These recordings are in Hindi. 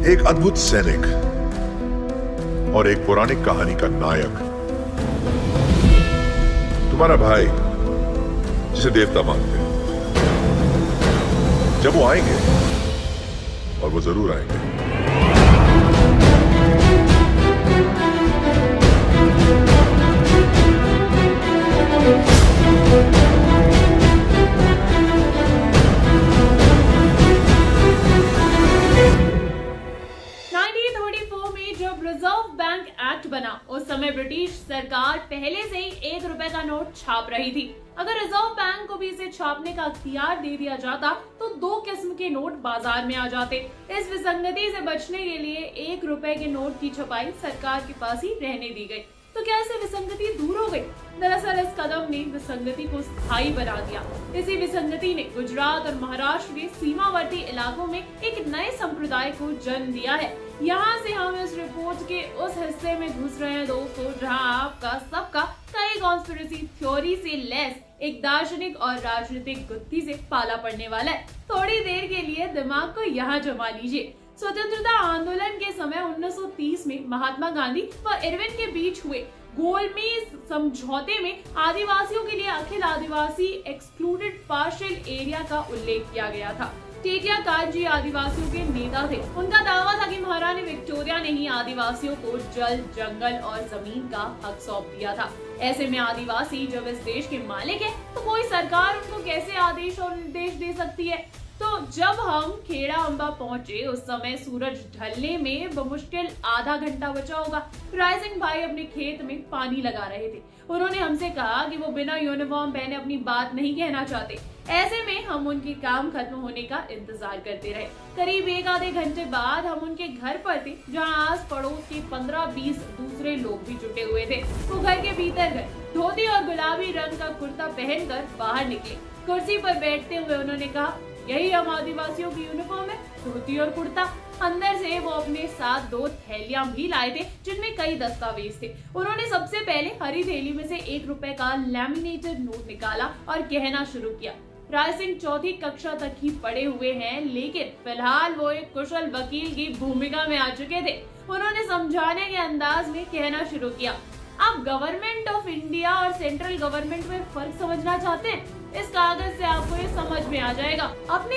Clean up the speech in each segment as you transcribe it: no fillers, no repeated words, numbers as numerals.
एक अद्भुत सैनिक और एक पौराणिक कहानी का नायक, तुम्हारा भाई जिसे देवता मानते हैं। जब वो आएंगे, और वो जरूर आएंगे, रिजर्व बैंक एक्ट बना उस समय ब्रिटिश सरकार पहले से ही 1 रुपए का नोट छाप रही थी। अगर रिजर्व बैंक को भी इसे छापने का अख्तियार दे दिया जाता तो 2 किस्म के नोट बाजार में आ जाते। इस विसंगति से बचने के लिए 1 रुपए के नोट की छपाई सरकार के पास ही रहने दी गई। तो क्या इससे विसंगति दूर हो गई? दरअसल इस कदम ने विसंगति को स्थायी बना दिया। इसी विसंगति ने गुजरात और महाराष्ट्र के सीमावर्ती इलाकों में एक नए संप्रदाय को जन्म दिया है। यहाँ से हम इस रिपोर्ट के उस हिस्से में घुस रहे हैं दोस्तों, जहाँ आपका सबका कई कॉन्स्पिरेसी थ्योरी से लैस एक दार्शनिक और राजनीतिक गुत्थी से पाला पड़ने वाला है। थोड़ी देर के लिए दिमाग को यहाँ जमा लीजिए। स्वतंत्रता आंदोलन के समय 1930 में महात्मा गांधी व इरविन के बीच हुए गोलमेज समझौते में आदिवासियों के लिए अखिल आदिवासी एक्सक्लूडेड पार्शियल एरिया का उल्लेख किया गया था। टेटिया काजी आदिवासियों के नेता थे। उनका दावा था कि महारानी विक्टोरिया ने ही आदिवासियों को जल, जंगल और जमीन का हक सौंप दिया था। ऐसे में आदिवासी जब इस देश के मालिक है तो कोई सरकार उनको कैसे आदेश और निर्देश दे सकती है? तो जब हम खेड़ा अम्बा पहुंचे उस समय सूरज ढलने में बमुश्किल आधा घंटा बचा होगा। राय सिंह भाई अपने खेत में पानी लगा रहे थे। उन्होंने हमसे कहा कि वो बिना यूनिफॉर्म पहने अपनी बात नहीं कहना चाहते। ऐसे में हम उनके काम खत्म होने का इंतजार करते रहे। करीब 1 आधे घंटे बाद हम उनके घर पर थे, जहां आस पड़ोस के 15-20 दूसरे लोग भी जुटे हुए थे। वो घर के भीतर गए, धोती और गुलाबी रंग का कुर्ता पहनकर बाहर निकले। कुर्सी पर बैठते हुए उन्होंने कहा, यही हम आदिवासियों की यूनिफॉर्म है, धोती और कुर्ता। अंदर से वो अपने साथ 2 थैलियां भी लाए थे जिनमें कई दस्तावेज थे। उन्होंने सबसे पहले हरी थैली में से 1 रुपए का लैमिनेटेड नोट निकाला और कहना शुरू किया। राय सिंह 4वीं कक्षा तक ही पढ़े हुए हैं, लेकिन फिलहाल वो एक कुशल वकील की भूमिका में आ चुके थे। उन्होंने समझाने के अंदाज में कहना शुरू किया, आप गवर्नमेंट ऑफ इंडिया और सेंट्रल गवर्नमेंट में फर्क समझना चाहते हैं? इस कागज से आपको ये समझ में आ जाएगा। आपने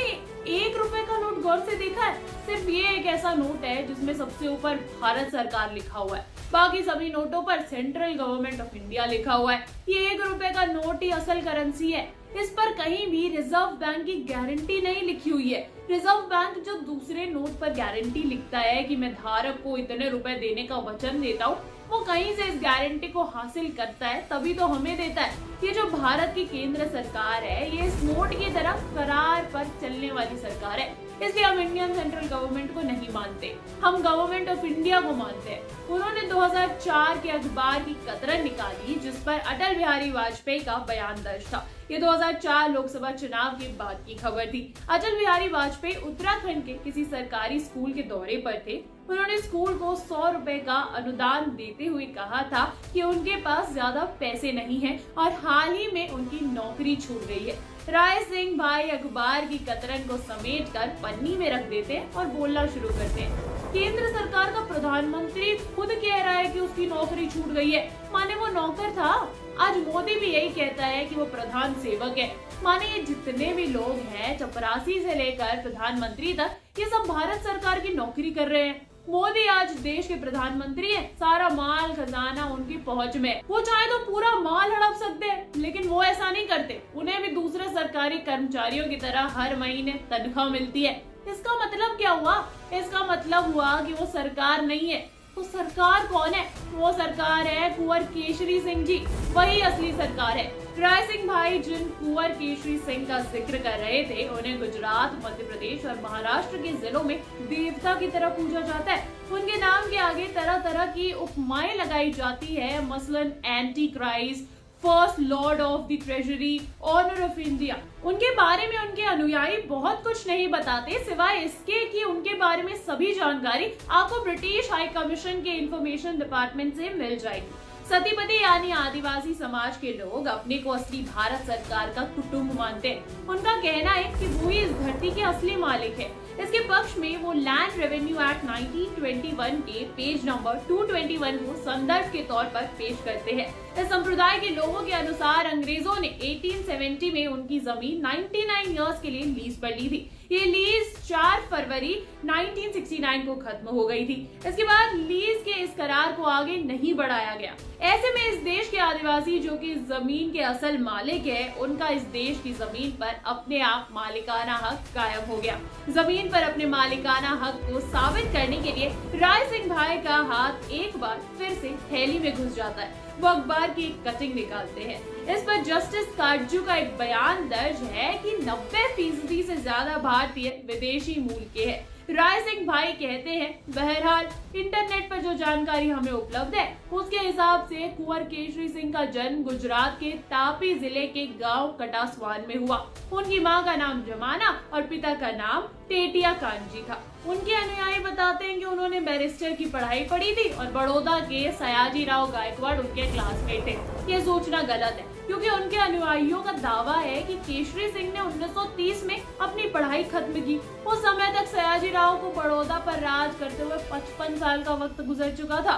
1 रुपए का नोट गौर से देखा है? सिर्फ ये एक ऐसा नोट है जिसमें सबसे ऊपर भारत सरकार लिखा हुआ है, बाकी सभी नोटों पर सेंट्रल गवर्नमेंट ऑफ इंडिया लिखा हुआ है। ये 1 रुपए का नोट ही असल करेंसी है। इस पर कहीं भी रिजर्व बैंक की गारंटी नहीं लिखी हुई है। रिजर्व बैंक जो दूसरे नोट पर गारंटी लिखता है कि मैं धारक को इतने रुपए देने का वचन देता हूँ, वो कहीं से इस गारंटी को हासिल करता है तभी तो हमें देता है। ये जो भारत की केंद्र सरकार है, ये इस नोट की तरह करार पर चलने वाली सरकार है। इसलिए हम इंडियन सेंट्रल गवर्नमेंट को नहीं मानते, हम गवर्नमेंट ऑफ इंडिया को मानते हैं। उन्होंने 2004 के अखबार की कतरन निकाली जिस पर अटल बिहारी वाजपेयी का बयान दर्ज था। ये 2004 लोकसभा चुनाव के बाद की खबर थी। अटल बिहारी वाजपेयी उत्तराखंड के किसी सरकारी स्कूल के दौरे पर थे। उन्होंने स्कूल को 100 रुपए का अनुदान देते हुए कहा था कि उनके पास ज्यादा पैसे नहीं हैं और हाल ही में उनकी नौकरी छूट गई है। राय सिंह भाई अखबार की कतरन को समेटकर पन्नी में रख देते हैं और बोलना शुरू करते हैं, केंद्र सरकार का प्रधानमंत्री खुद कह रहा है कि उसकी नौकरी छूट गई है, माने वो नौकर था। आज मोदी भी यही कहता है कि वो प्रधान सेवक है। माने ये जितने भी लोग हैं, चपरासी से लेकर प्रधानमंत्री तक, ये सब भारत सरकार की नौकरी कर रहे हैं। मोदी आज देश के प्रधानमंत्री हैं, सारा माल खजाना उनकी पहुंच में है। वो चाहे तो पूरा माल हड़प सकते हैं, लेकिन वो ऐसा नहीं करते। उन्हें भी दूसरे सरकारी कर्मचारियों की तरह हर महीने तनख्वाह मिलती है। इसका मतलब क्या हुआ? इसका मतलब हुआ कि वो सरकार नहीं है। तो सरकार कौन है? वो सरकार है कुंवर केशरी सिंह जी, वही असली सरकार है। राय सिंह भाई जिन कुंवर केशरी सिंह का जिक्र कर रहे थे, उन्हें गुजरात, मध्य प्रदेश और महाराष्ट्र के जिलों में देवता की तरह पूजा जाता है। उनके नाम के आगे तरह तरह की उपमाएं लगाई जाती है, मसलन anti Christ, first lord of the treasury, honour of India. उनके बारे में उनके अनुयायी बहुत कुछ नहीं बताते, सिवाय इसके कि उनके बारे में सभी जानकारी आपको ब्रिटिश हाई कमीशन के इंफॉर्मेशन डिपार्टमेंट से मिल जाएगी। सतीपति यानी आदिवासी समाज के लोग अपने को असली भारत सरकार का कुटुंब मानते हैं। उनका कहना है कि वो ही इस धरती के असली मालिक है। इसके पक्ष में वो लैंड रेवेन्यू एक्ट 1921 के पेज नंबर 221 को संदर्भ के तौर पर पेश करते हैं। इस संप्रदाय के लोगों के अनुसार अंग्रेजों ने 1870 में उनकी जमीन 99 इयर्स के लिए लीज पर ली थी। ये लीज 4 फरवरी 1969 को खत्म हो गई थी। इसके बाद लीज के इस करार को आगे नहीं बढ़ाया गया। ऐसे में इस देश के आदिवासी जो कि इस जमीन के असल मालिक है, उनका इस देश की जमीन पर अपने आप मालिकाना हक कायम हो गया। जमीन पर अपने मालिकाना हक को साबित करने के लिए राय सिंह भाई का हाथ एक बार फिर से थैली में घुस जाता है। वो अखबार की एक कटिंग निकालते हैं। इस पर जस्टिस काटजू का एक बयान दर्ज है कि 90% से ज्यादा भारतीय विदेशी मूल के हैं। राय सिंह भाई कहते हैं, बहरहाल इंटरनेट पर जो जानकारी हमें उपलब्ध है उसके हिसाब से कुंवर केशरी सिंह का जन्म गुजरात के तापी जिले के गांव कटासवान में हुआ। उनकी मां का नाम जमाना और पिता का नाम टेटिया कांजी था। उनके अनुयायी बताते हैं कि उन्होंने बैरिस्टर की पढ़ाई पढ़ी थी और बड़ौदा के सयाजी राव गायकवाड़ उनके क्लासमेट थे। ये सोचना गलत है क्योंकि उनके अनुयायियों का दावा है कि केशरी सिंह ने 1930 में अपनी पढ़ाई खत्म की। उस समय तक सयाजी राव को बड़ौदा पर राज करते हुए 55 साल का वक्त गुजर चुका था।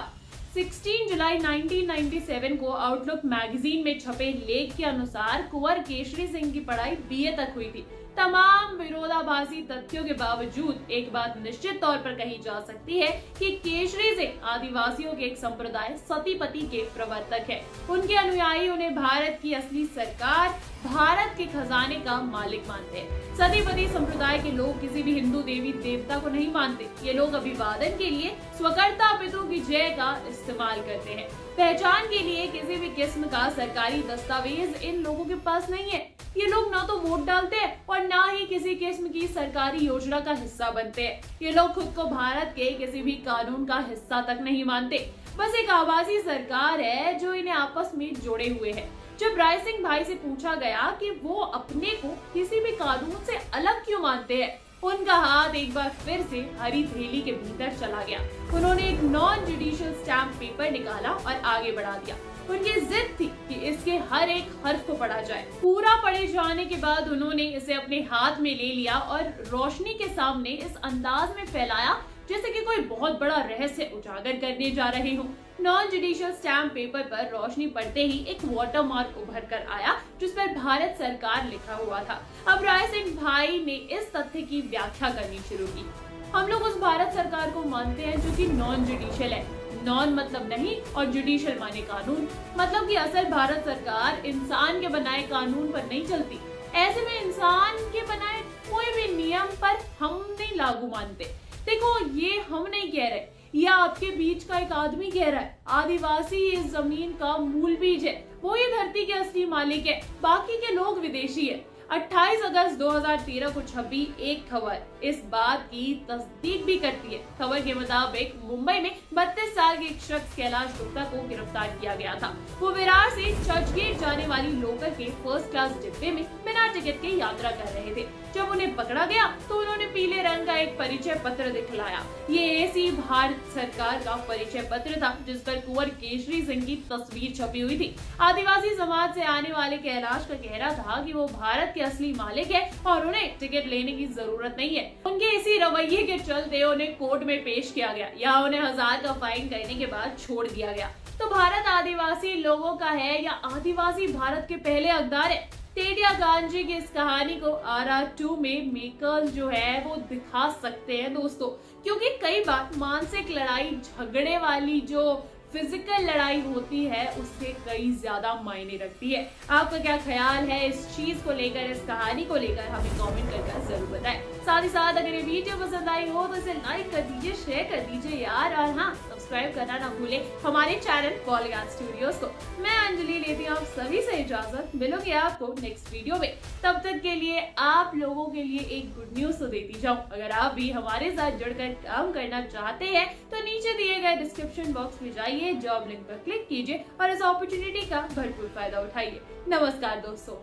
16 जुलाई 1997 को आउटलुक मैगजीन में छपे लेख के अनुसार कुंवर केशरी सिंह की पढ़ाई बीए तक हुई थी। तमाम विरोधाभासी तथ्यों के बावजूद एक बात निश्चित तौर पर कही जा सकती है कि केशरी सिंह आदिवासियों के एक संप्रदाय सतीपति के प्रवर्तक है। उनके अनुयायी उन्हें भारत की असली सरकार, भारत के खजाने का मालिक मानते हैं। सतीपति संप्रदाय के लोग किसी भी हिंदू देवी देवता को नहीं मानते। ये लोग अभिवादन के लिए स्वकर्ता पितरों की जय का इस्तेमाल करते हैं। पहचान के लिए किसी भी किस्म का सरकारी दस्तावेज इन लोगों के पास नहीं है। ये लोग ना तो वोट डालते हैं और ना ही किसी किस्म की सरकारी योजना का हिस्सा बनते हैं। ये लोग खुद को भारत के किसी भी कानून का हिस्सा तक नहीं मानते। बस एक आभासी सरकार है जो इन्हें आपस में जोड़े हुए है। जब राय सिंह भाई से पूछा गया कि वो अपने को किसी भी कानून से अलग क्यों मानते हैं, उनका हाथ एक बार फिर से हरी थैली के भीतर चला गया। उन्होंने एक नॉन जुडिशियल स्टैम्प पेपर निकाला और आगे बढ़ा दिया। उनकी जिद थी कि इसके हर एक हर्फ को पढ़ा जाए। पूरा पढ़े जाने के बाद उन्होंने इसे अपने हाथ में ले लिया और रोशनी के सामने इस अंदाज में फैलाया जैसे कि कोई बहुत बड़ा रहस्य उजागर करने जा रहे हो। नॉन जुडिशियल स्टैम्प पेपर पर रोशनी पड़ते ही एक वाटरमार्क उभर कर आया जिस पर भारत सरकार लिखा हुआ था। अब राय सिंह भाई ने इस तथ्य की व्याख्या करनी शुरू की। हम लोग उस भारत सरकार को मानते हैं जो कि नॉन जुडिशियल है। नॉन मतलब नहीं और जुडिशियल माने कानून, मतलब कि असल भारत सरकार इंसान के बनाए कानून पर नहीं चलती। ऐसे में इंसान के बनाए कोई भी नियम पर हम नहीं लागू मानते। देखो, ये हम नहीं कह रहे, ये आपके बीच का एक आदमी कह रहा है। आदिवासी इस जमीन का मूल बीज है, वो ये धरती के असली मालिक है, बाकी के लोग विदेशी है। 28 अगस्त 2013 को छपी एक खबर इस बात की तस्दीक भी करती है। खबर के मुताबिक मुंबई में 32 साल के एक शख्स कैलाश गुप्ता को गिरफ्तार किया गया था। वो विरार से चर्चगेट जाने वाली लोकल के फर्स्ट क्लास डिब्बे में बिना टिकट के यात्रा कर रहे थे। जब उन्हें पकड़ा गया तो उन्होंने पीले रंग का एक परिचय पत्र दिखलाया। ये ऐसी भारत सरकार का परिचय पत्र था जिस पर कुंवर केशरी सिंह की तस्वीर छपी हुई थी। आदिवासी समाज से आने वाले कैलाश का कहना था कि वो भारत के असली मालिक है और उन्हें टिकट लेने की जरूरत नहीं है। उनके इसी रवैये के चलते उन्हें कोर्ट में पेश किया गया या उन्हें 1000 का फाइन करने के बाद छोड़ दिया गया। तो भारत आदिवासी लोगों का है या आदिवासी भारत के पहले हकदार है? टेटिया कांजी की इस कहानी को RR2 में मेकर्स जो है वो दिखा सकते हैं दोस्तों, क्योंकि कई बार मानसिक लड़ाई झगड़े वाली जो फिजिकल लड़ाई होती है उससे कई ज्यादा मायने रखती है। आपका क्या ख्याल है इस चीज को लेकर, इस कहानी को लेकर, हमें कमेंट करके जरूर बताएं। साथ ही साथ अगर ये वीडियो पसंद आई हो तो इसे लाइक कर दीजिए, शेयर कर दीजिए यार, और हाँ, सब्सक्राइब करना ना भूले हमारे चैनल पॉलीगॉन स्टूडियोज को। मैं अंजलि लेती हूँ आप सभी से इजाजत, मिलूंगी आपको नेक्स्ट वीडियो में। तब तक के लिए आप लोगों के लिए एक गुड न्यूज तो देती जाऊँ, अगर आप भी हमारे साथ जुड़कर काम करना चाहते हैं तो नीचे दिए गए डिस्क्रिप्शन बॉक्स में जाइए, जॉब लिंक पर क्लिक कीजिए और इस अपॉर्चुनिटी का भरपूर फायदा उठाइए। नमस्कार दोस्तों।